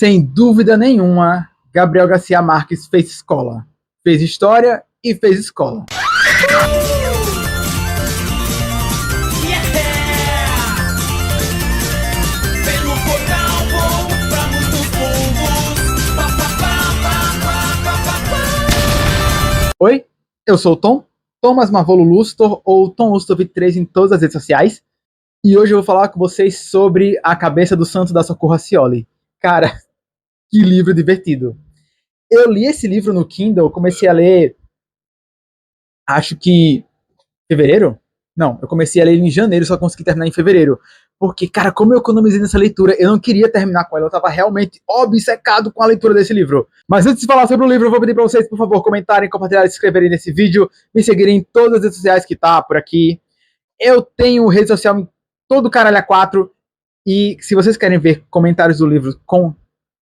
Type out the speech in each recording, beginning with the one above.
Sem dúvida nenhuma, Gabriel Garcia Marques fez escola. Fez história e fez escola. Oi, eu sou o Tom, Thomas Marvolo Lustor, ou Tom Lustor 23 em todas as redes sociais. E hoje eu vou falar com vocês sobre A Cabeça do Santo da Socorro Racioli. Cara, que livro divertido. Eu li esse livro no Kindle, comecei a ler, acho que fevereiro? Não, eu comecei a ler ele em janeiro, só consegui terminar em fevereiro. Porque, cara, como eu economizei nessa leitura, eu não queria terminar com ela, eu tava realmente obcecado com a leitura desse livro. Mas antes de falar sobre o livro, eu vou pedir pra vocês, por favor, comentarem, compartilharem, se inscreverem nesse vídeo, me seguirem em todas as redes sociais que tá por aqui. Eu tenho rede social em todo o Caralho A4, e se vocês querem ver comentários do livro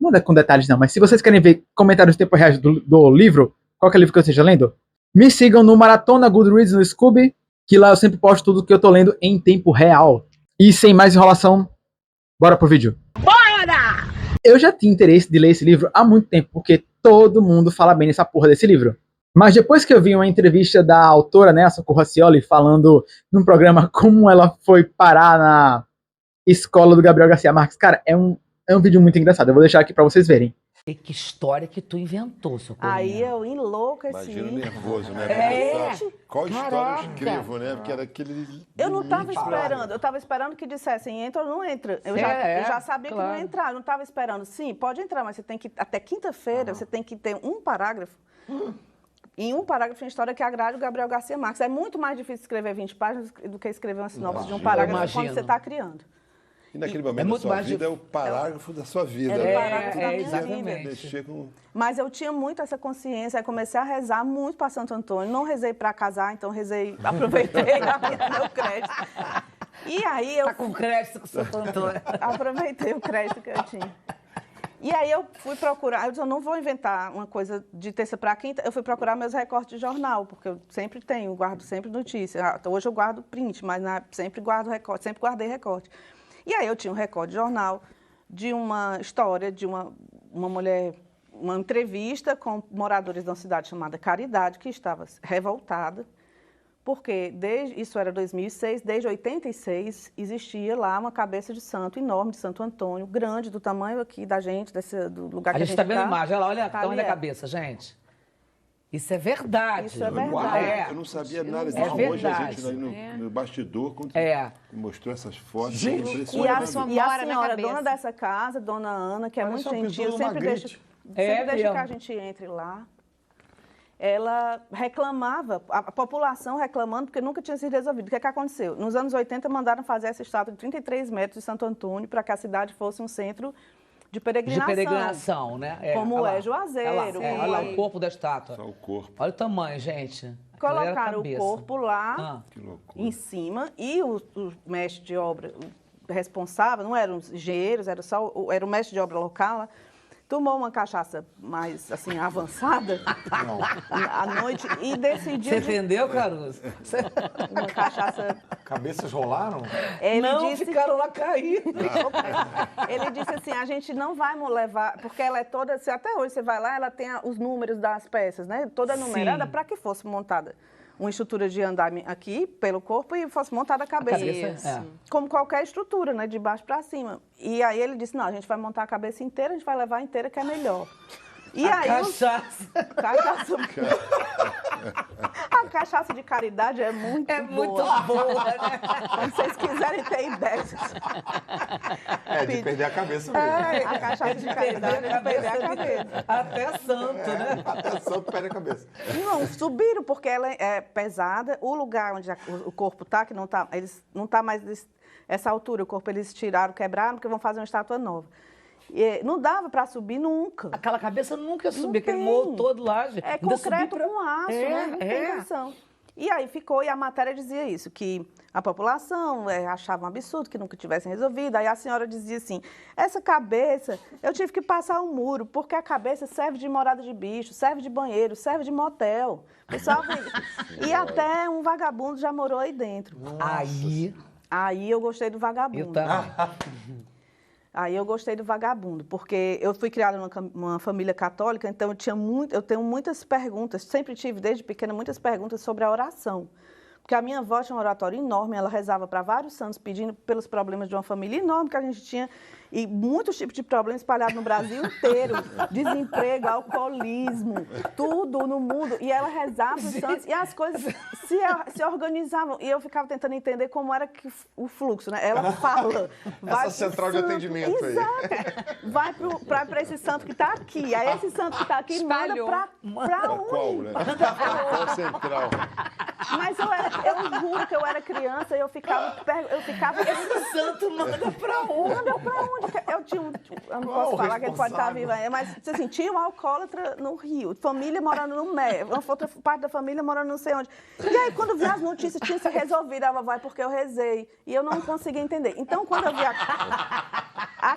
não é com detalhes não, mas se vocês querem ver comentários em tempo real do livro, qualquer livro que eu esteja lendo, me sigam no Maratona Goodreads no Scooby, que lá eu sempre posto tudo que eu tô lendo em tempo real. E sem mais enrolação, bora pro vídeo. Bora! Eu já tinha interesse de ler esse livro há muito tempo, porque todo mundo fala bem nessa porra desse livro. Mas depois que eu vi uma entrevista da autora, né, a Socorro Racioli, falando num programa como ela foi parar na escola do Gabriel Garcia Marques, cara, é um vídeo muito engraçado. Eu vou deixar aqui pra vocês verem. E que história que tu inventou, Socorro. Aí eu enlouqueci. Imagina nervoso, né? Qual história eu escrevo, né? Porque era aquele... Eu não estava esperando. Eu estava esperando que dissessem entra ou não entra. Eu já sabia que não ia entrar. Eu não estava esperando. Sim, pode entrar, mas você tem que... Até quinta-feira, você tem que ter um parágrafo. Em um parágrafo em história que agrade o Gabriel Garcia Marques. É muito mais difícil escrever 20 páginas do que escrever uma sinopse de um parágrafo quando você está criando. E naquele momento da sua vida é o parágrafo da sua vida. É o parágrafo da minha exatamente. vida. Mas eu tinha muito essa consciência, aí comecei a rezar muito para Santo Antônio. Não rezei para casar, então aproveitei meu crédito. E aí eu... Tá com crédito com Santo Antônio. Aproveitei o crédito que eu tinha. E aí eu fui procurar, eu disse, eu não vou inventar uma coisa de terça para quinta, eu fui procurar meus recortes de jornal, porque eu sempre tenho, guardo sempre notícia. Hoje eu guardo print, mas sempre guardo recorte, sempre guardei recorte. E aí eu tinha um recorte de jornal de uma história de uma mulher, uma entrevista com moradores de uma cidade chamada Caridade, que estava revoltada, porque isso era 2006, desde 86 existia lá uma cabeça de santo enorme, de Santo Antônio, grande, do tamanho aqui da gente, do lugar que a gente está vendo a imagem, olha o tamanho da cabeça, gente. Isso é verdade. Isso é verdade. Eu não sabia nada disso. Hoje a gente no bastidor mostrou essas fotos. Gente, e a senhora, dona dessa casa, dona Ana, que é muito gentil, sempre deixa que a gente entre lá. Ela reclamava, a população reclamando, porque nunca tinha sido resolvido. O que é que aconteceu? Nos anos 80, mandaram fazer essa estátua de 33 metros de Santo Antônio para que a cidade fosse um centro de peregrinação. De peregrinação, né? Como é Juazeiro. Olha lá o corpo da estátua. Só o corpo. Olha o tamanho, gente. Colocaram o corpo lá, em cima, e o mestre de obra responsável, não eram os engenheiros, era o mestre de obra local lá, tomou uma cachaça mais, assim, avançada à noite e decidiu... Você entendeu, Caruso? Uma cachaça... Cabeças rolaram? Ficaram lá caídos. Ele disse assim, a gente não vai levar, porque ela é toda... Até hoje você vai lá, ela tem os números das peças, né? Toda numerada para que fosse montada uma estrutura de andar aqui pelo corpo e fosse montada a cabeça. Como qualquer estrutura, né? De baixo para cima. E aí ele disse, não, a gente vai montar a cabeça inteira, a gente vai levar a inteira, que é melhor. E aí, a cachaça de caridade é muito boa. Muito boa, né? Quando vocês quiserem ter ideias. De perder a cabeça mesmo. A cachaça de caridade é de perder a cabeça. Até santo, né? Até santo perde a cabeça. Não, subiram porque ela é pesada. O lugar onde o corpo está, que não está mais essa altura, o corpo eles tiraram, quebraram, porque vão fazer uma estátua nova. Não dava para subir nunca. Aquela cabeça nunca ia subir, aquele morro todo lá. É concreto com aço, né? Não tem condição. E aí ficou, e a matéria dizia isso, que a população achava um absurdo que nunca tivessem resolvido. Aí a senhora dizia assim, essa cabeça, eu tive que passar um muro, porque a cabeça serve de morada de bicho, serve de banheiro, serve de motel. Pessoal, e até um vagabundo já morou aí dentro. Aí eu gostei do vagabundo. Eu também. Aí eu gostei do Vagabundo, porque eu fui criada numa família católica, então eu tenho muitas perguntas, sempre tive desde pequena muitas perguntas sobre a oração. Porque a minha avó tinha um oratório enorme, ela rezava para vários santos pedindo pelos problemas de uma família enorme que a gente tinha, e muitos tipos de problemas espalhados no Brasil inteiro, desemprego, alcoolismo, tudo no mundo. E ela rezava para os santos e as coisas se organizavam. E eu ficava tentando entender como era o fluxo, né? Ela fala... Essa central de atendimento aí. Exato. Vai para esse santo que está aqui. Aí esse santo que está aqui manda para onde? Qual, né? Qual central? Mas eu juro que eu era criança e eu ficava Esse santo manda pra onde? Manda pra onde? Eu não posso falar que ele pode estar vivo ainda, mas assim, tinha um alcoólatra no Rio, família morando no Mé, outra parte da família morando não sei onde. E aí, quando vi as notícias, tinha se resolvido, ela vai porque eu rezei. E eu não conseguia entender. Então, quando eu vi a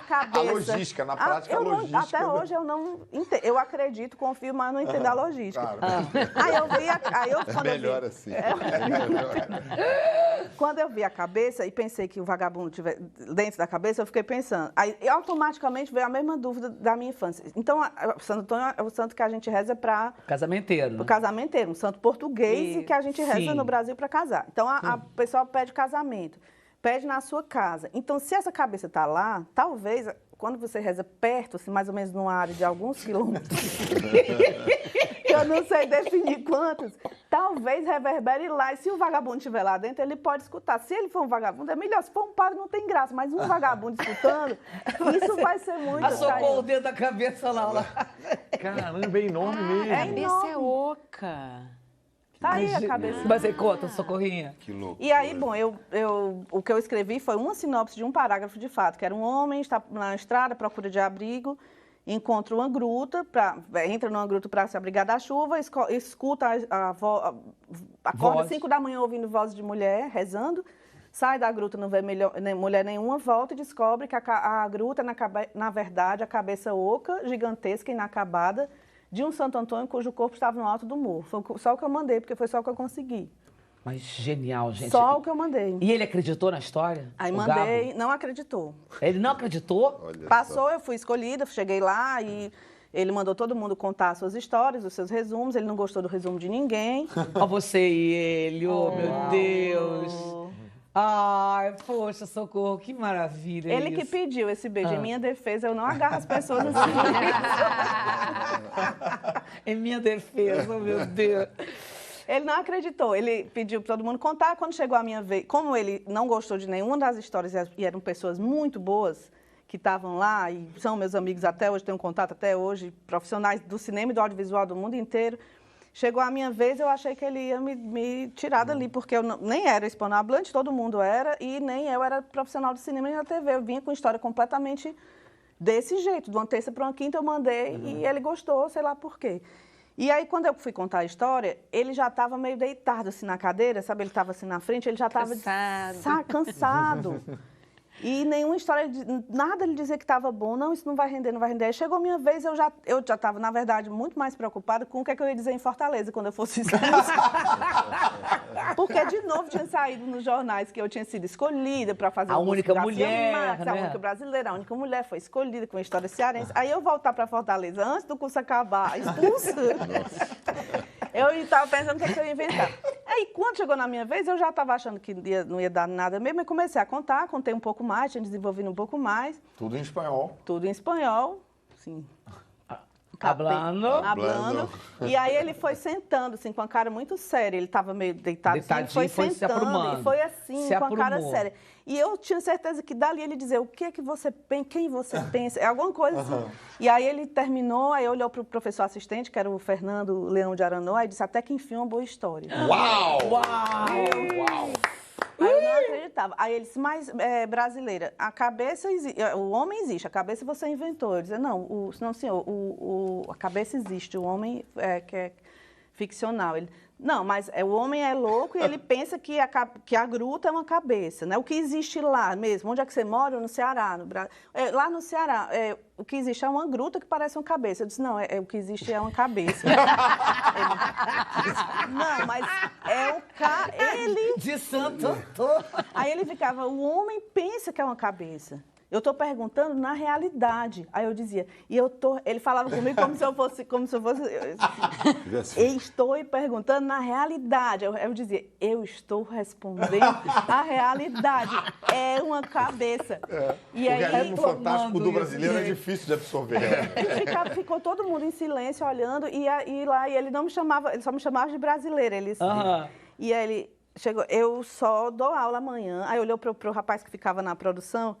cabeça... A logística, na prática, a logística. Até hoje eu não entendo. Eu acredito, confio, mas não entendo a logística. Claro. Quando melhor eu vi, assim. Quando eu vi a cabeça e pensei que o vagabundo tivesse dentro da cabeça, eu fiquei pensando. Aí automaticamente veio a mesma dúvida da minha infância. Então, o Santo Antônio é o santo que a gente reza para... Casamenteiro. O casamenteiro, um santo português que a gente reza no Brasil para casar. Então, a pessoa pede casamento, pede na sua casa. Então, se essa cabeça está lá, talvez, quando você reza perto, assim, mais ou menos numa área de alguns quilômetros, que eu não sei definir quantos, talvez reverbere lá. E se o vagabundo estiver lá dentro, ele pode escutar. Se ele for um vagabundo, é melhor. Se for um padre, não tem graça. Mas um vagabundo escutando, isso vai ser muito... Assocou o dedo da cabeça lá. Caramba, é enorme mesmo. É A cabeça é oca. Tá aí a cabeça. Mas aí conta, Socorrinha. Que louco. E aí, bom, o que eu escrevi foi uma sinopse de um parágrafo de fato, que era um homem, está na estrada, à procura de abrigo, encontra uma gruta, entra numa gruta para se abrigar da chuva, escuta acorda às 5 da manhã ouvindo vozes de mulher, rezando, sai da gruta, não vê mulher nenhuma, volta e descobre que a gruta é, na verdade, a cabeça oca, gigantesca, inacabada, de um Santo Antônio cujo corpo estava no alto do morro. Foi só o que eu mandei, porque foi só o que eu consegui. Mas genial, gente. Só o que eu mandei. E ele acreditou na história? Aí mandei, não acreditou. Ele não acreditou? Olha Passou, só. eu fui escolhida, cheguei lá e ele mandou todo mundo contar as suas histórias, os seus resumos. Ele não gostou do resumo de ninguém. Ó, você e ele, oh, meu Deus. Ai, poxa, Socorro, que maravilha. Ele isso. que pediu esse beijo. Em minha defesa, eu não agarro as pessoas assim. Em minha defesa, meu Deus. Ele não acreditou. Ele pediu para todo mundo contar. Quando chegou a minha vez, como ele não gostou de nenhuma das histórias e eram pessoas muito boas que estavam lá e são meus amigos até hoje, tenho contato até hoje, profissionais do cinema e do audiovisual do mundo inteiro. Chegou a minha vez, eu achei que ele ia me tirar dali, porque eu nem era hispanohablante, todo mundo era, e nem eu era profissional de cinema nem da TV. Eu vinha com história completamente desse jeito, de uma terça para uma quinta eu mandei e ele gostou, sei lá por quê. E aí, quando eu fui contar a história, ele já estava meio deitado assim na cadeira, sabe? Ele estava assim na frente, ele já estava cansado. E nenhuma história, nada ele dizia que estava bom, não, isso não vai render, não vai render. Aí chegou a minha vez, eu já estava, na verdade, muito mais preocupada com o que eu ia dizer em Fortaleza quando eu fosse expulsa. Porque, de novo, tinha saído nos jornais que eu tinha sido escolhida para fazer a única mulher, Max, né? A única brasileira, a única mulher foi escolhida com a história cearense. Aí eu voltar para Fortaleza antes do curso acabar, expulsa. Eu estava pensando o que eu ia inventar. Aí, quando chegou na minha vez, eu já estava achando que não ia dar nada mesmo, e comecei a contar, contei um pouco mais, tinha desenvolvido um pouco mais. Tudo em espanhol. Tudo em espanhol, sim. Hablando. E aí ele foi sentando, assim, com a cara muito séria. Ele estava meio deitado, assim, ele foi foi sentando, e foi assim, com a cara séria. E eu tinha certeza que dali ele dizia, o que é que você pensa, quem você pensa, é alguma coisa assim. E aí ele terminou, aí olhou para o professor assistente, que era o Fernando Leão de Aranó, e disse, até que enfim, uma boa história. Uau! Uau! Aí eu não acreditava. Aí ele disse, mas brasileira, a cabeça existe, o homem existe, a cabeça você inventou. Eu dizia, não, não senhor, a cabeça existe, o homem que é ficcional. Ele, não, mas o homem é louco e ele pensa que a gruta é uma cabeça, né? O que existe lá mesmo, onde é que você mora? No Ceará, no Brasil. Lá no Ceará, o que existe é uma gruta que parece uma cabeça. Eu disse, não, o que existe é uma cabeça. Não, mas ele... De Santo Antônio. Aí ele ficava, o homem pensa que é uma cabeça. Eu estou perguntando na realidade. Aí eu dizia, ele falava comigo como se eu fosse, estou perguntando na realidade. Eu dizia, eu estou respondendo a realidade. É uma cabeça. E aí, o realismo fantástico do brasileiro é difícil de absorver. Ficou todo mundo em silêncio olhando e ele não me chamava, ele só me chamava de brasileira. E aí ele chegou, eu só dou aula amanhã. Aí olhou pro rapaz que ficava na produção.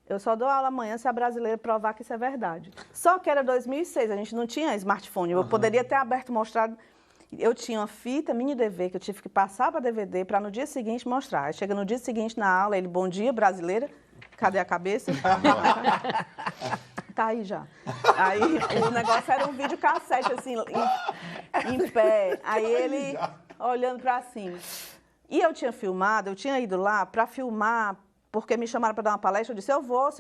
Eu só dou aula amanhã se a brasileira provar que isso é verdade. Só que era 2006, a gente não tinha smartphone. Eu poderia ter aberto, mostrado. Eu tinha uma fita mini DV que eu tive que passar para DVD para no dia seguinte mostrar. Aí chega no dia seguinte na aula, ele, bom dia, brasileira. Cadê a cabeça? Tá aí já. Aí o negócio era um videocassete, assim, em pé. Aí ele olhando para cima. E eu tinha filmado, eu tinha ido lá para filmar, porque me chamaram para dar uma palestra, eu disse, eu vou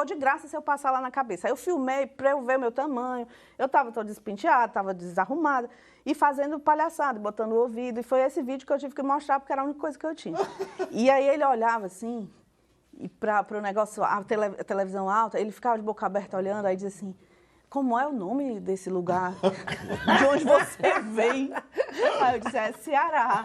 de graça se eu passar lá na cabeça. Aí eu filmei para eu ver o meu tamanho, eu estava toda despenteada, estava desarrumada, e fazendo palhaçada, botando o ouvido, e foi esse vídeo que eu tive que mostrar, porque era a única coisa que eu tinha. E aí ele olhava assim, e para o negócio, a televisão alta, ele ficava de boca aberta olhando, aí dizia assim, como é o nome desse lugar? De onde você vem? Aí eu disse, é Ceará.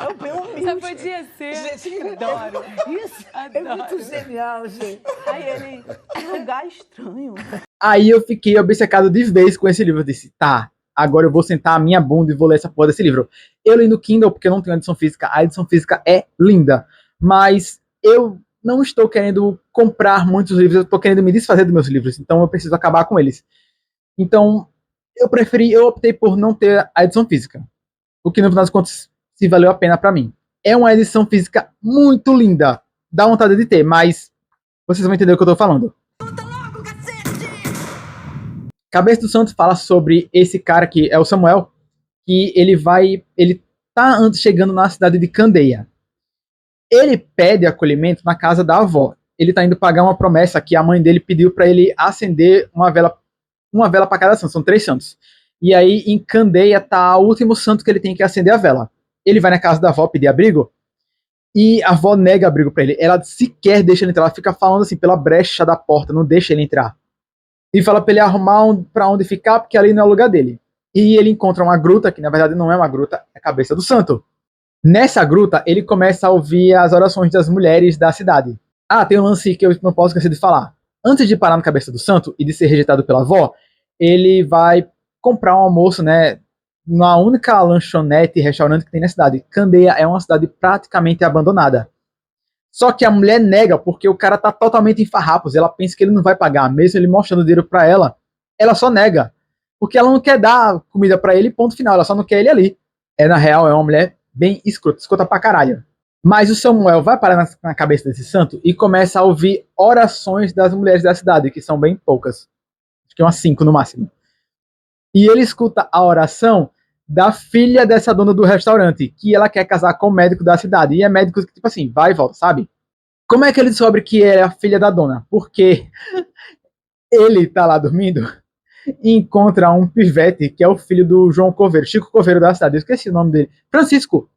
Eu bem humilde. Só podia ser. Gente, adoro. Isso é muito genial, gente. Aí ele, que lugar estranho. Aí eu fiquei obcecado de vez com esse livro. Eu disse, tá, agora eu vou sentar a minha bunda e vou ler essa porra desse livro. Eu li no Kindle porque eu não tenho edição física. A edição física é linda. Mas eu não estou querendo comprar muitos livros, eu estou querendo me desfazer dos meus livros, então eu preciso acabar com eles. Então, eu optei por não ter a edição física, o que no final das contas se valeu a pena para mim. É uma edição física muito linda, dá vontade de ter, mas vocês vão entender o que eu estou falando. Cabeça do Santo fala sobre esse cara que é o Samuel, que ele tá chegando na cidade de Candeia. Ele pede acolhimento na casa da avó. Ele tá indo pagar uma promessa que a mãe dele pediu para ele acender uma vela para cada santo. São 3 santos. E aí, em Candeia, tá o último santo que ele tem que acender a vela. Ele vai na casa da avó pedir abrigo e a avó nega abrigo para ele. Ela sequer deixa ele entrar. Ela fica falando assim pela brecha da porta, não deixa ele entrar. E fala para ele arrumar para onde ficar, porque ali não é o lugar dele. E ele encontra uma gruta, que na verdade não é uma gruta, é a cabeça do santo. Nessa gruta, ele começa a ouvir as orações das mulheres da cidade. Ah, tem um lance que eu não posso esquecer de falar. Antes de parar na cabeça do santo e de ser rejeitado pela avó, ele vai comprar um almoço, né, na única lanchonete e restaurante que tem na cidade. Candeia é uma cidade praticamente abandonada. Só que a mulher nega porque o cara tá totalmente em farrapos. Ela pensa que ele não vai pagar, mesmo ele mostrando o dinheiro pra ela. Ela só nega. Porque ela não quer dar comida pra ele, ponto final. Ela só não quer ele ali. Na real, é uma mulher bem escrota pra caralho. Mas o Samuel vai parar na cabeça desse santo e começa a ouvir orações das mulheres da cidade, que são bem poucas. Acho que umas 5 no máximo. E ele escuta a oração da filha dessa dona do restaurante, que ela quer casar com o médico da cidade. E é médico que, tipo assim, vai e volta, sabe? Como é que ele descobre que é a filha da dona? Porque ele tá lá dormindo e encontra um pivete, que é o filho do João Coveiro, Chico Coveiro da cidade. Eu esqueci o nome dele. Francisco,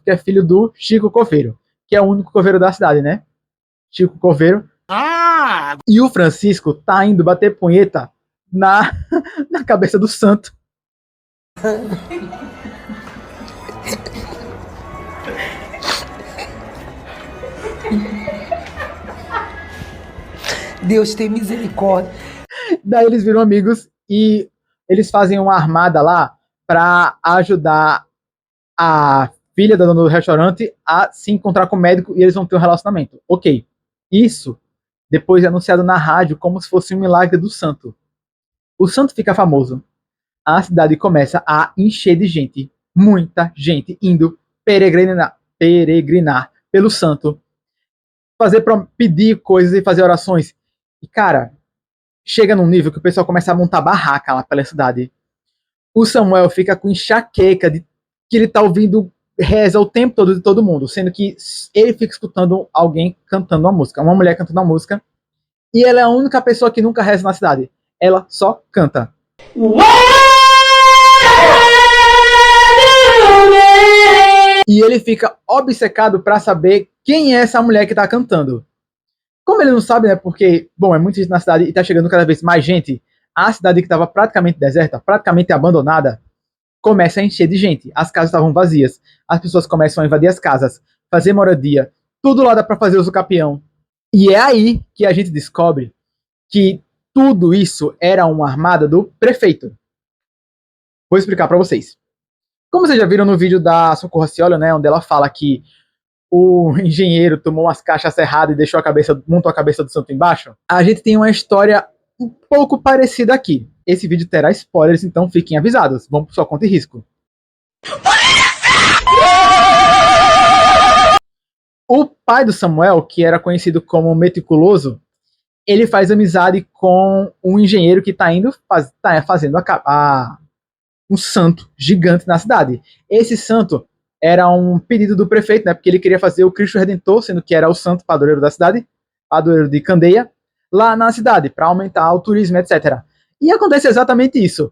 que é filho do Chico Coveiro, que é o único coveiro da cidade, né? Chico Coveiro. Ah! E o Francisco tá indo bater punheta na cabeça do santo. Deus tem misericórdia. Daí eles viram amigos e eles fazem uma armada lá pra ajudar a filha da dona do restaurante a se encontrar com o médico e eles vão ter um relacionamento. Ok. Isso depois é anunciado na rádio como se fosse um milagre do santo. O santo fica famoso. A cidade começa a encher de gente. Muita gente indo peregrinar pelo santo. Pedir coisas e fazer orações. E, cara, chega num nível que o pessoal começa a montar barraca lá pela cidade. O Samuel fica com enxaqueca de que ele tá ouvindo reza o tempo todo de todo mundo, sendo que ele fica escutando alguém cantando uma música, uma mulher cantando uma música, e ela é a única pessoa que nunca reza na cidade. Ela só canta. E ele fica obcecado para saber quem é essa mulher que tá cantando. Como ele não sabe, né, porque, bom, é muita gente na cidade e tá chegando cada vez mais gente, a cidade que estava praticamente deserta, praticamente abandonada, começa a encher de gente. As casas estavam vazias. As pessoas começam a invadir as casas, fazer moradia. Tudo lá dá para fazer uso capião. E é aí que a gente descobre que tudo isso era uma armada do prefeito. Vou explicar para vocês. Como vocês já viram no vídeo da Socorro Racioli, né, onde ela fala que o engenheiro tomou umas caixas erradas e deixou montou a cabeça do santo embaixo, a gente tem uma história um pouco parecida aqui. Esse vídeo terá spoilers, então fiquem avisados. Vamos por sua conta e risco. O pai do Samuel, que era conhecido como Meticuloso, ele faz amizade com um engenheiro que está fazendo um santo gigante na cidade. Esse santo era um pedido do prefeito, né, porque ele queria fazer o Cristo Redentor, sendo que era o santo padroeiro da cidade, padroeiro de Candeia, lá na cidade, para aumentar o turismo, etc. E acontece exatamente isso.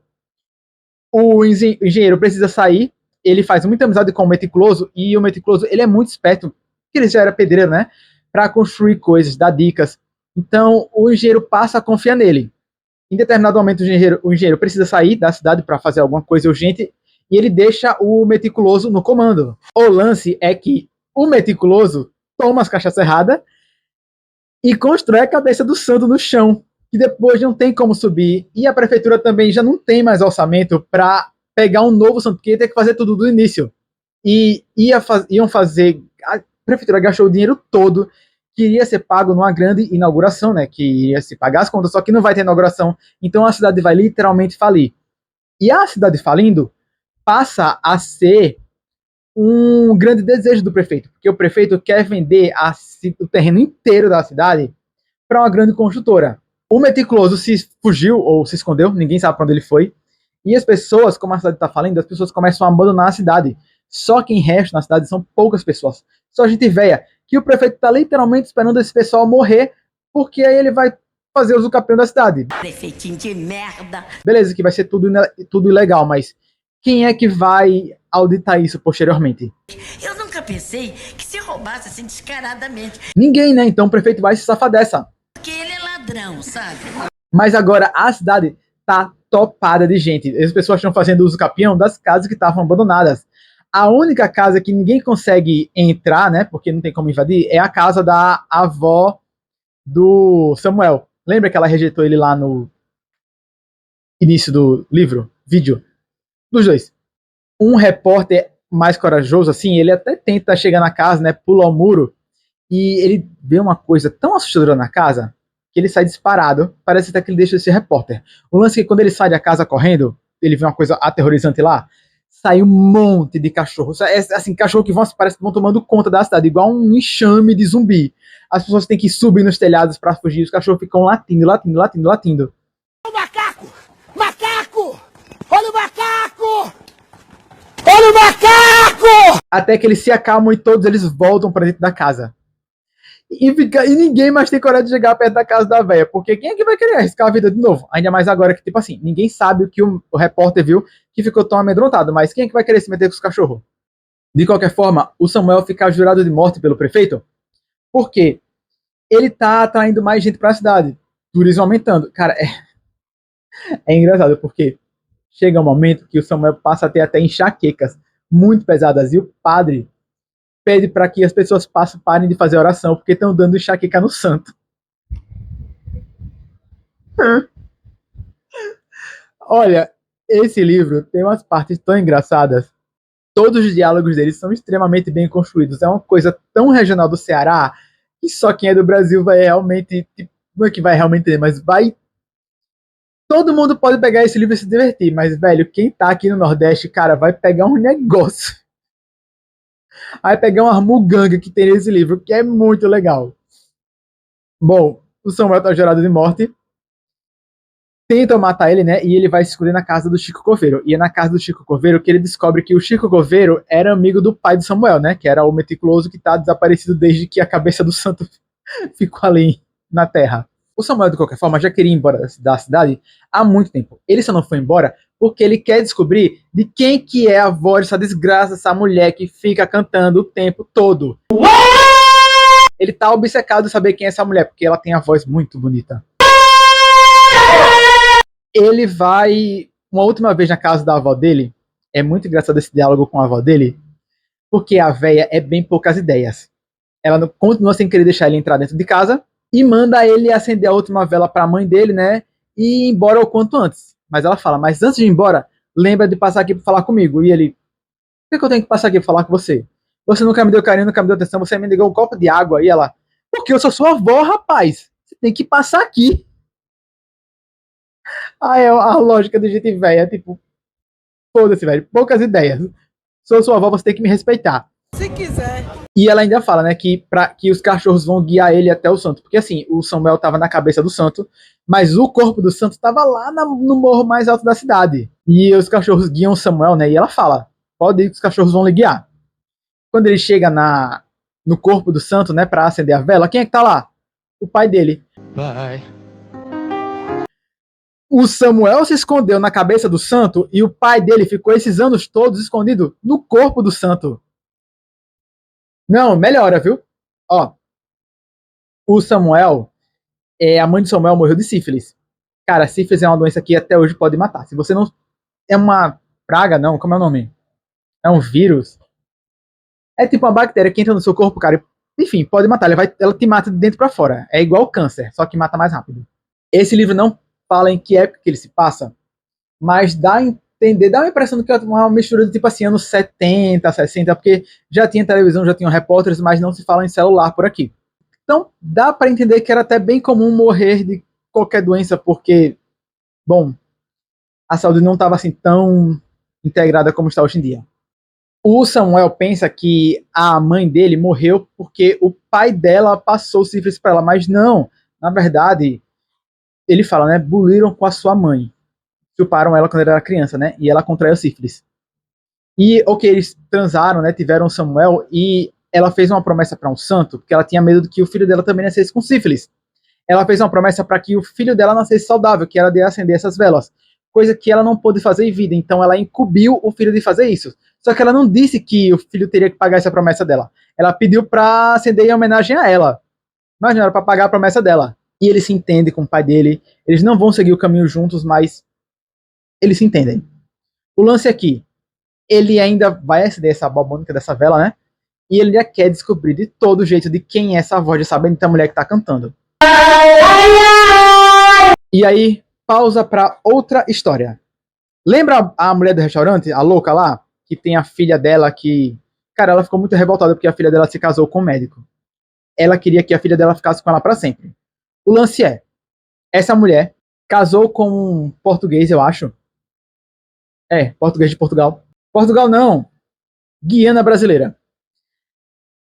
O engenheiro precisa sair, ele faz muita amizade com o Meticuloso, e o Meticuloso ele é muito esperto, porque ele já era pedreiro, né, para construir coisas, dar dicas. Então o engenheiro passa a confiar nele. Em determinado momento o engenheiro precisa sair da cidade para fazer alguma coisa urgente, e ele deixa o Meticuloso no comando. O lance é que o Meticuloso toma as caixas erradas e constrói a cabeça do santo no chão, que depois não tem como subir, e a prefeitura também já não tem mais orçamento para pegar um novo santo, porque ia ter que fazer tudo do início. E a prefeitura gastou o dinheiro todo, que iria ser pago numa grande inauguração, né, que iria se pagar as contas, só que não vai ter inauguração, então a cidade vai literalmente falir. E a cidade falindo passa a ser um grande desejo do prefeito, porque o prefeito quer vender o terreno inteiro da cidade para uma grande construtora. O Meticuloso se fugiu ou se escondeu, ninguém sabe para onde ele foi, e as pessoas, como a cidade está falindo, as pessoas começam a abandonar a cidade. Só quem resta na cidade são poucas pessoas. Só gente velha, que o prefeito está literalmente esperando esse pessoal morrer, porque aí ele vai fazer uso capião da cidade. Prefeitinho de merda. Beleza, que vai ser tudo ilegal, mas quem é que vai auditar isso posteriormente? Eu nunca pensei que se roubasse assim descaradamente. Ninguém, né? Então o prefeito vai se safar dessa. Porque ele é ladrão, sabe? Mas agora a cidade tá topada de gente. As pessoas estão fazendo uso capião das casas que estavam abandonadas. A única casa que ninguém consegue entrar, né, porque não tem como invadir, é a casa da avó do Samuel. Lembra que ela rejeitou ele lá no início do vídeo? Dos dois. Um repórter mais corajoso, assim, ele até tenta chegar na casa, né, pula o muro, e ele vê uma coisa tão assustadora na casa, que ele sai disparado, parece até que ele deixa de ser repórter. O lance é que quando ele sai da casa correndo, ele vê uma coisa aterrorizante lá, sai um monte de cachorro. Assim, cachorro que parece que vão tomando conta da cidade, igual um enxame de zumbi. As pessoas têm que subir nos telhados para fugir, os cachorros ficam latindo. O macaco! Macaco! Olha o macaco! Olha o macaco! Até que eles se acalmam e todos eles voltam para dentro da casa. E ninguém mais tem coragem de chegar perto da casa da velha, porque quem é que vai querer arriscar a vida de novo? Ainda mais agora que, tipo assim, ninguém sabe o que o repórter viu que ficou tão amedrontado, mas quem é que vai querer se meter com os cachorros? De qualquer forma, o Samuel fica jurado de morte pelo prefeito, porque ele tá atraindo mais gente para a cidade, turismo aumentando. Cara, é engraçado, porque chega um momento que o Samuel passa a ter até enxaquecas muito pesadas, e o padre pede para que as pessoas parem de fazer oração, porque estão dando enxaqueca no santo. Olha, esse livro tem umas partes tão engraçadas. Todos os diálogos deles são extremamente bem construídos. É uma coisa tão regional do Ceará que só quem é do Brasil vai realmente... Não é que vai realmente ter, mas vai... Todo mundo pode pegar esse livro e se divertir, mas, velho, quem tá aqui no Nordeste, cara, vai pegar um negócio. Vai pegar uma muganga que tem nesse livro, que é muito legal. Bom, o Samuel tá jurado de morte. Tentam matar ele, né? E ele vai se esconder na casa do Chico Coveiro. E é na casa do Chico Coveiro que ele descobre que o Chico Coveiro era amigo do pai do Samuel, né? Que era o Meticuloso que tá desaparecido desde que a cabeça do santo ficou ali na terra. O Samuel, de qualquer forma, já queria ir embora da cidade há muito tempo. Ele só não foi embora porque ele quer descobrir de quem que é a voz dessa desgraça, essa mulher que fica cantando o tempo todo. Ele tá obcecado em saber quem é essa mulher, porque ela tem a voz muito bonita. Ele vai uma última vez na casa da avó dele. É muito engraçado esse diálogo com a avó dele, porque a véia é bem poucas ideias. Ela continua sem querer deixar ele entrar dentro de casa e manda ele acender a última vela para a mãe dele, né? E ir embora o quanto antes. Mas ela fala, mas antes de ir embora, lembra de passar aqui para falar comigo. E ele, por que eu tenho que passar aqui para falar com você? Você nunca me deu carinho, nunca me deu atenção, você me ligou um copo de água. E ela, porque eu sou sua avó, rapaz. Você tem que passar aqui. Aí a lógica do gente velho é tipo, foda-se, velho, poucas ideias. Sou sua avó, você tem que me respeitar. Se quiser. E ela ainda fala, né, que os cachorros vão guiar ele até o santo. Porque assim, o Samuel tava na cabeça do santo, mas o corpo do santo tava lá no morro mais alto da cidade. E os cachorros guiam o Samuel, né, e ela fala, pode ir que os cachorros vão lhe guiar. Quando ele chega no corpo do santo, né, pra acender a vela, quem é que tá lá? O pai dele. Pai. O Samuel se escondeu na cabeça do santo e o pai dele ficou esses anos todos escondido no corpo do santo. Não, melhora, viu? Ó, o Samuel, a mãe de Samuel morreu de sífilis. Cara, sífilis é uma doença que até hoje pode matar. Se você não... É uma praga, não? Como é o nome? É um vírus? É tipo uma bactéria que entra no seu corpo, cara. Enfim, pode matar. Ela te mata de dentro pra fora. É igual câncer, só que mata mais rápido. Esse livro não fala em que época que ele se passa, mas dá a entender, dá uma impressão de que é uma mistura de tipo assim, anos 70, 60, porque já tinha televisão, já tinham repórteres, mas não se fala em celular por aqui. Então, dá para entender que era até bem comum morrer de qualquer doença, porque, bom, a saúde não estava assim tão integrada como está hoje em dia. O Samuel pensa que a mãe dele morreu porque o pai dela passou sífilis para ela, mas não, na verdade, ele fala, né, buliram com a sua mãe. Chuparam ela quando ela era criança, né, e ela contraiu sífilis. E, ok, eles transaram, né, tiveram Samuel, e ela fez uma promessa para um santo, porque ela tinha medo de que o filho dela também nascesse com sífilis. Ela fez uma promessa para que o filho dela nascesse saudável, que era de acender essas velas, coisa que ela não pôde fazer em vida, então ela incumbiu o filho de fazer isso. Só que ela não disse que o filho teria que pagar essa promessa dela. Ela pediu para acender em homenagem a ela, mas não era para pagar a promessa dela. E ele se entende com o pai dele, eles não vão seguir o caminho juntos, mas eles se entendem. O lance aqui, ele ainda vai acender essa bobônica dessa vela, né? E ele já quer descobrir de todo jeito de quem é essa voz dessa bendita mulher que tá cantando. E aí, pausa pra outra história. Lembra a mulher do restaurante, a louca lá? Que tem a filha dela que... Cara, ela ficou muito revoltada porque a filha dela se casou com um médico. Ela queria que a filha dela ficasse com ela pra sempre. O lance é, essa mulher casou com um português, eu acho. Português de Portugal. Portugal não, Guiana brasileira.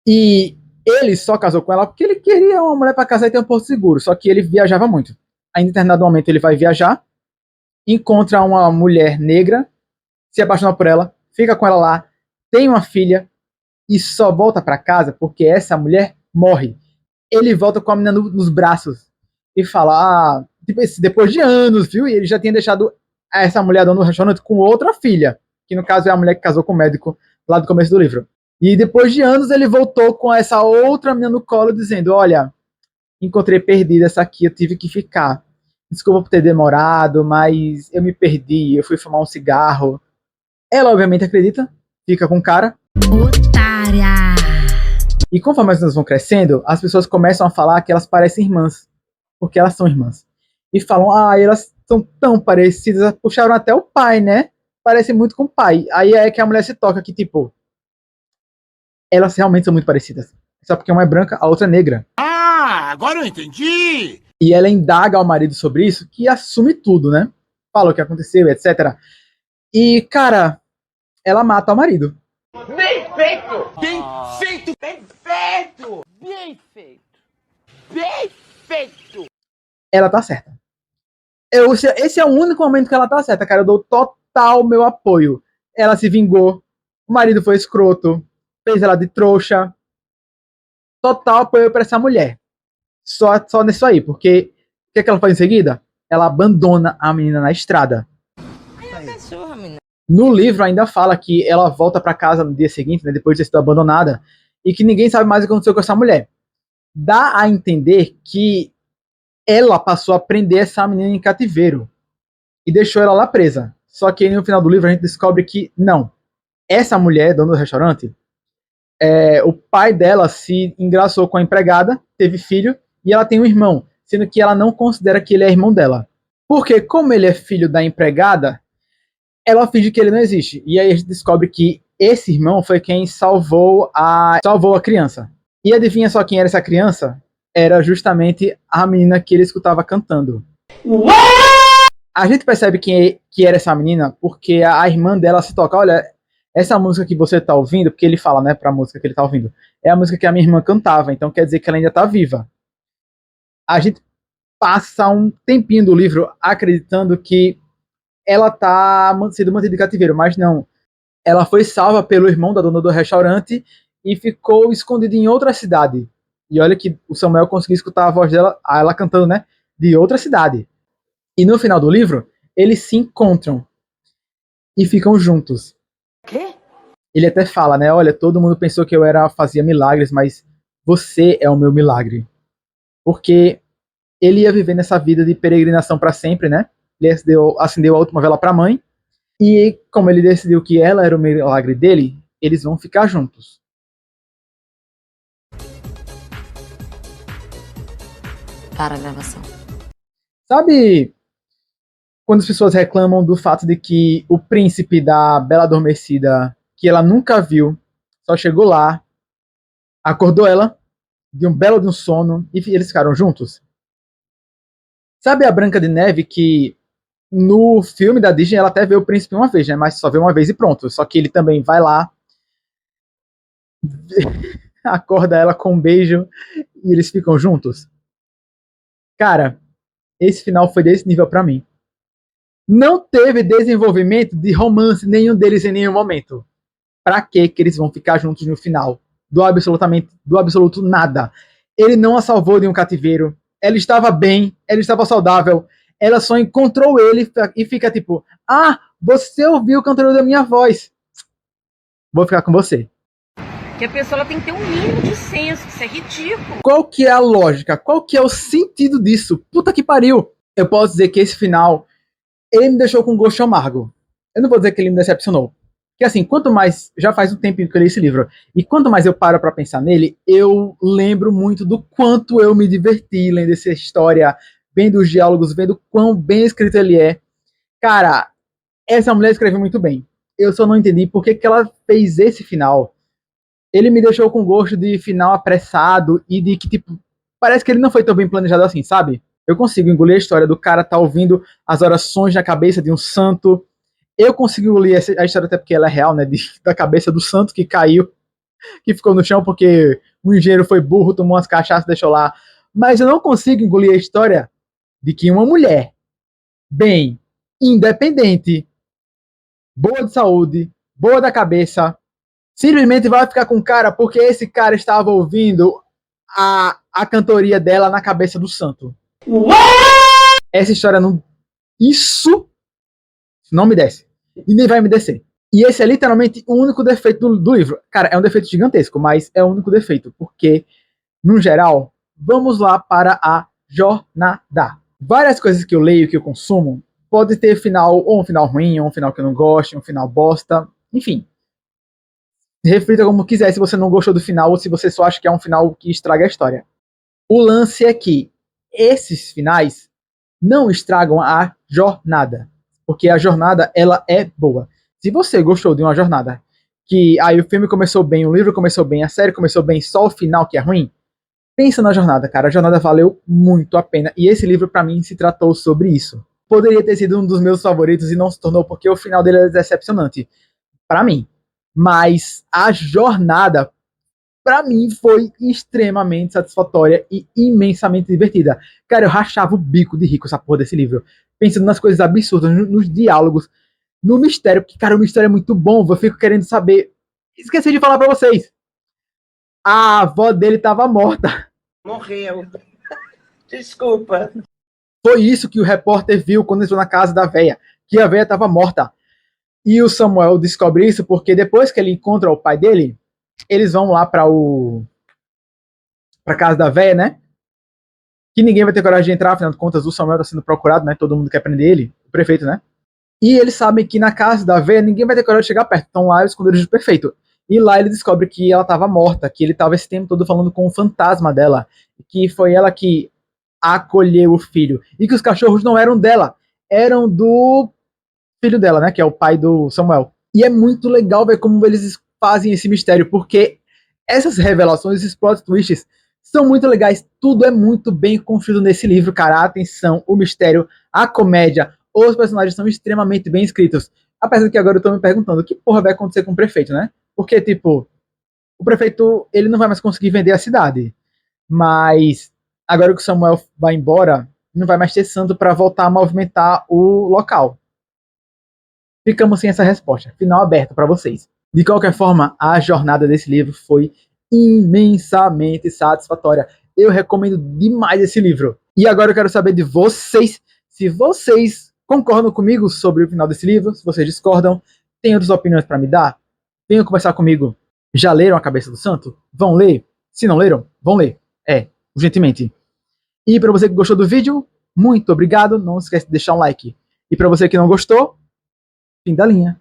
E ele só casou com ela porque ele queria uma mulher para casar e ter um porto seguro. Só que ele viajava muito. Aí, em determinado momento, ele vai viajar, encontra uma mulher negra, se apaixona por ela, fica com ela lá, tem uma filha e só volta para casa porque essa mulher morre. Ele volta com a menina nos braços e fala, tipo, depois de anos, viu? E ele já tinha deixado essa mulher dona do restaurante com outra filha, que no caso é a mulher que casou com o médico lá do começo do livro. E depois de anos ele voltou com essa outra menina no colo dizendo, olha, encontrei perdida essa aqui, eu tive que ficar. Desculpa por ter demorado, mas eu me perdi, eu fui fumar um cigarro. Ela obviamente acredita, fica com o cara. Otária! E conforme as meninas vão crescendo, as pessoas começam a falar que elas parecem irmãs, porque elas são irmãs. E falam, elas são tão parecidas, puxaram até o pai, né? Parece muito com o pai. Aí é que a mulher se toca que, tipo, elas realmente são muito parecidas. Só porque uma é branca, a outra é negra. Ah, agora eu entendi! E ela indaga ao marido sobre isso, que assume tudo, né? Fala o que aconteceu, etc. E, cara, ela mata o marido. Bem feito! Bem feito! Bem feito! Bem feito! Bem feito! Ela tá certa. Esse é o único momento que ela tá certa, cara. Eu dou total meu apoio. Ela se vingou, o marido foi escroto, fez ela de trouxa. Total apoio pra essa mulher. Só nisso aí, porque o que ela faz em seguida? Ela abandona a menina na estrada. No livro ainda fala que ela volta para casa no dia seguinte, né, depois de ter sido abandonada, e que ninguém sabe mais o que aconteceu com essa mulher. Dá a entender que ela passou a prender essa menina em cativeiro e deixou ela lá presa. Só que no final do livro a gente descobre que não. Essa mulher, dona do restaurante, o pai dela se engraçou com a empregada, teve filho, e ela tem um irmão, sendo que ela não considera que ele é irmão dela. Porque, como ele é filho da empregada, ela finge que ele não existe. E aí a gente descobre que esse irmão foi quem salvou a criança. E adivinha só quem era essa criança? Era justamente a menina que ele escutava cantando. A gente percebe que era essa menina porque a irmã dela se toca. Olha, essa música que você tá ouvindo, porque ele fala, né, pra música que ele tá ouvindo, é a música que a minha irmã cantava, então quer dizer que ela ainda tá viva. A gente passa um tempinho do livro acreditando que ela tá sendo mantida em cativeiro, mas não. Ela foi salva pelo irmão da dona do restaurante e ficou escondida em outra cidade. E olha que o Samuel conseguiu escutar a voz dela, ela cantando, né, de outra cidade. E no final do livro, eles se encontram e ficam juntos. Quê? Ele até fala, né, olha, todo mundo pensou que eu fazia milagres, mas você é o meu milagre. Porque ele ia viver nessa vida de peregrinação para sempre, né? Ele acendeu a última vela para a mãe. E como ele decidiu que ela era o milagre dele, eles vão ficar juntos. Para a gravação. Sabe quando as pessoas reclamam do fato de que o príncipe da Bela Adormecida, que ela nunca viu, só chegou lá, acordou ela de um belo de um sono e eles ficaram juntos? Sabe a Branca de Neve, que no filme da Disney ela até vê o príncipe uma vez, né? Mas só vê uma vez e pronto. Só que ele também vai lá, acorda ela com um beijo e eles ficam juntos. Cara, esse final foi desse nível pra mim. Não teve desenvolvimento de romance nenhum deles em nenhum momento. Pra que eles vão ficar juntos no final? Do absoluto nada. Ele não a salvou de um cativeiro. Ela estava bem, ela estava saudável. Ela só encontrou ele e fica tipo, você ouviu o cantor da minha voz. Vou ficar com você. Que a pessoa tem que ter um mínimo de senso, isso é ridículo. Qual que é a lógica? Qual que é o sentido disso? Puta que pariu. Eu posso dizer que esse final, ele me deixou com gosto amargo. Eu não vou dizer que ele me decepcionou. Porque assim, quanto mais, já faz um tempo que eu li esse livro, e quanto mais eu paro pra pensar nele, eu lembro muito do quanto eu me diverti lendo essa história, vendo os diálogos, vendo quão bem escrito ele é. Cara, essa mulher escreveu muito bem. Eu só não entendi por que ela fez esse final. Ele me deixou com gosto de final apressado e de que, tipo, parece que ele não foi tão bem planejado assim, sabe? Eu consigo engolir a história do cara tá ouvindo as orações na cabeça de um santo. Eu consigo engolir a história até porque ela é real, né? Da cabeça do santo que caiu, que ficou no chão porque o engenheiro foi burro, tomou umas cachaças e deixou lá. Mas eu não consigo engolir a história de que uma mulher, bem, independente, boa de saúde, boa da cabeça, simplesmente vai ficar com o cara porque esse cara estava ouvindo a cantoria dela na cabeça do santo. Essa história não... Isso não me desce. E nem vai me descer. E esse é literalmente o único defeito do livro. Cara, é um defeito gigantesco, mas é o único defeito. Porque, no geral, vamos lá para a jornada. Várias coisas que eu leio, que eu consumo, pode ter final, ou um final ruim, ou um final que eu não gosto, um final bosta, enfim. Reflita como quiser se você não gostou do final ou se você só acha que é um final que estraga a história. O lance é que esses finais não estragam a jornada. Porque a jornada, ela é boa. Se você gostou de uma jornada, que aí o filme começou bem, o livro começou bem, a série começou bem, só o final que é ruim, pensa na jornada, cara. A jornada valeu muito a pena. E esse livro, pra mim, se tratou sobre isso. Poderia ter sido um dos meus favoritos e não se tornou porque o final dele é decepcionante. Pra mim. Mas a jornada, pra mim, foi extremamente satisfatória e imensamente divertida. Cara, eu rachava o bico de rir com essa porra desse livro. Pensando nas coisas absurdas, nos diálogos, no mistério. Porque, cara, o mistério é muito bom. Eu fico querendo saber. Esqueci de falar pra vocês. A avó dele tava morta. Morreu. Desculpa. Foi isso que o repórter viu quando entrou na casa da véia. Que a véia tava morta. E o Samuel descobre isso porque depois que ele encontra o pai dele, eles vão lá pra casa da véia, né? Que ninguém vai ter coragem de entrar, afinal de contas o Samuel tá sendo procurado, né? Todo mundo quer prender ele, o prefeito, né? E eles sabem que na casa da véia ninguém vai ter coragem de chegar perto, então lá eles esconderam o prefeito. E lá ele descobre que ela estava morta, que ele estava esse tempo todo falando com o fantasma dela, que foi ela que acolheu o filho, e que os cachorros não eram dela, eram do filho dela, né, que é o pai do Samuel. E é muito legal ver como eles fazem esse mistério, porque essas revelações, esses plot twists, são muito legais, tudo é muito bem construído nesse livro, cara, a atenção, o mistério, a comédia, os personagens são extremamente bem escritos. Apesar de que agora eu tô me perguntando o que porra vai acontecer com o prefeito, né? Porque, tipo, o prefeito, ele não vai mais conseguir vender a cidade. Mas, agora que o Samuel vai embora, não vai mais ter santo para voltar a movimentar o local. Ficamos sem essa resposta. Final aberto para vocês. De qualquer forma, a jornada desse livro foi imensamente satisfatória. Eu recomendo demais esse livro. E agora eu quero saber de vocês, se vocês concordam comigo sobre o final desse livro, se vocês discordam, tem outras opiniões para me dar? Venham conversar comigo. Já leram A Cabeça do Santo? Vão ler? Se não leram, vão ler. Urgentemente. E para você que gostou do vídeo, muito obrigado. Não esquece de deixar um like. E para você que não gostou, fim da linha.